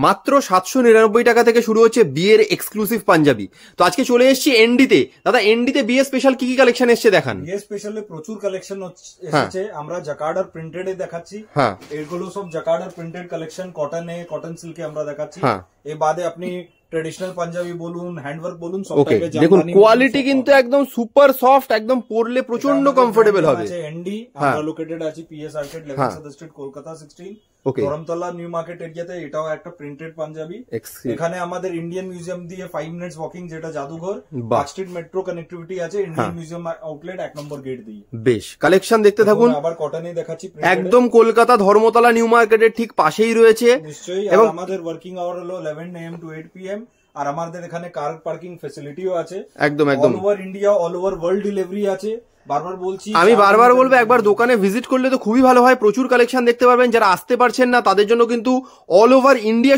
মাত্র 799 টাকা থেকে শুরু হচ্ছে বিয়ের এক্সক্লুসিভ পাঞ্জাবি। তো আজকে চলে এসেছি এনডিতে। দাদা এনডিতে বিয়ে স্পেশাল কি কি কালেকশন এসেছে দেখান। বিয়ে স্পেশালে প্রচুর কালেকশন এসেছে, আমরা জাকার্ডার প্রিন্টেড এ দেখাচ্ছি। হ্যাঁ, এগুলো সব জাকার্ডার প্রিন্টেড কালেকশন, কটন সিল্কে আমরা দেখাচ্ছি। হ্যাঁ, এর বাদে আপনি ট্রেডিশনাল পাঞ্জাবি বলুন, হ্যান্ডওয়ার্ক বলুন, সব ওকে দেখুন কোয়ালিটি কিন্তু একদম সুপার সফট, একদম পরলে প্রচন্ড কমফোর্টেবল হবে। এনডি আমরা লোকেটেড আছি PS arcade 11 south street Kolkata 16, Dharmatala new market এরিয়াতে। এটাও একটা প্রিন্টেড পাঞ্জাবি। এখানে আমাদের ইন্ডিয়ান মিউজিয়াম দিয়ে 5 মিনিটস ওয়াকিং, যেটা জাদুঘর, পার্ক স্ট্রিট মেট্রো কানেক্টিভিটি আছে, ইন্ডিয়ান মিউজিয়াম আউটলেট 1 নম্বর গেট দিয়ে। বেশ কালেকশন দেখতে থাকুন। আবার কটনে দেখাচ্ছি, একদম কলকাতা ধর্মতলা নিউ মার্কেটের ঠিক পাশেই রয়েছে নিশ্চয়ই। এবং আমাদের ওয়ার্কিং আওয়ার হলো 11 AM to 8 PM, আর আমাদের এখানে কার পার্কিং ফ্যাসিলিটিও আছে। একদম একদম all over India, all over world delivery আছে। বারবার বলছি, আমি বারবার বলবো একবার দোকানে ভিজিট করলে তো খুবই ভালো হয়, প্রচুর কালেকশন দেখতে পারবেন। যারা আসতে পারছেন না তাদের জন্য কিন্তু অল ওভার ইন্ডিয়া